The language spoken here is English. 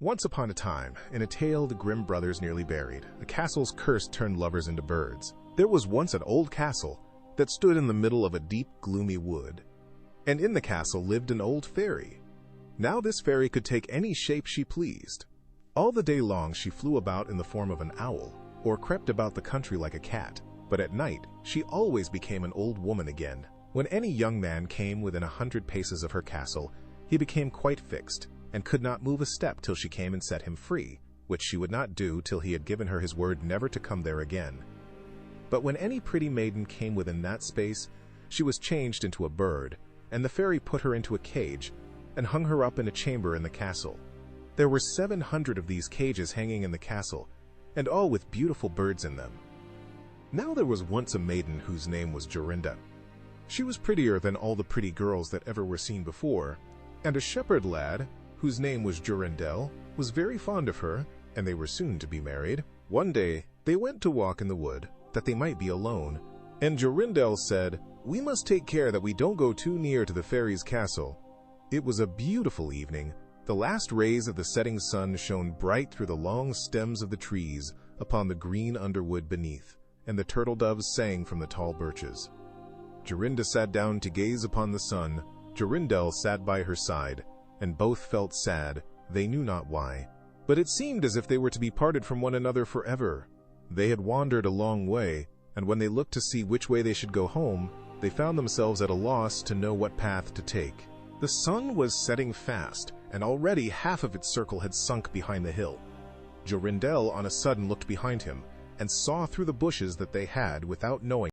Once upon a time, in a tale the Grimm brothers nearly buried, a castle's curse turned lovers into birds. There was once an old castle that stood in the middle of a deep, gloomy wood. And in the castle lived an old fairy. Now this fairy could take any shape she pleased. All the day long she flew about in the form of an owl, or crept about the country like a cat. But at night, she always became an old woman again. When any young man came within 100 paces of her castle, he became quite fixed, and could not move a step till she came and set him free, which she would not do till he had given her his word never to come there again. But when any pretty maiden came within that space, she was changed into a bird, and the fairy put her into a cage, and hung her up in a chamber in the castle. There were 700 of these cages hanging in the castle, and all with beautiful birds in them. Now there was once a maiden whose name was Jorinda. She was prettier than all the pretty girls that ever were seen before, and a shepherd lad, whose name was Jorindel, was very fond of her, and they were soon to be married. One day they went to walk in the wood, that they might be alone, and Jorindel said, "We must take care that we don't go too near to the fairy's castle." It was a beautiful evening. The last rays of the setting sun shone bright through the long stems of the trees upon the green underwood beneath, and the turtle doves sang from the tall birches. Jorinda sat down to gaze upon the sun. Jorindel sat by her side, and both felt sad, they knew not why. But it seemed as if they were to be parted from one another forever. They had wandered a long way, and when they looked to see which way they should go home, they found themselves at a loss to know what path to take. The sun was setting fast, and already half of its circle had sunk behind the hill. Jorindel on a sudden looked behind him, and saw through the bushes that they had, without knowing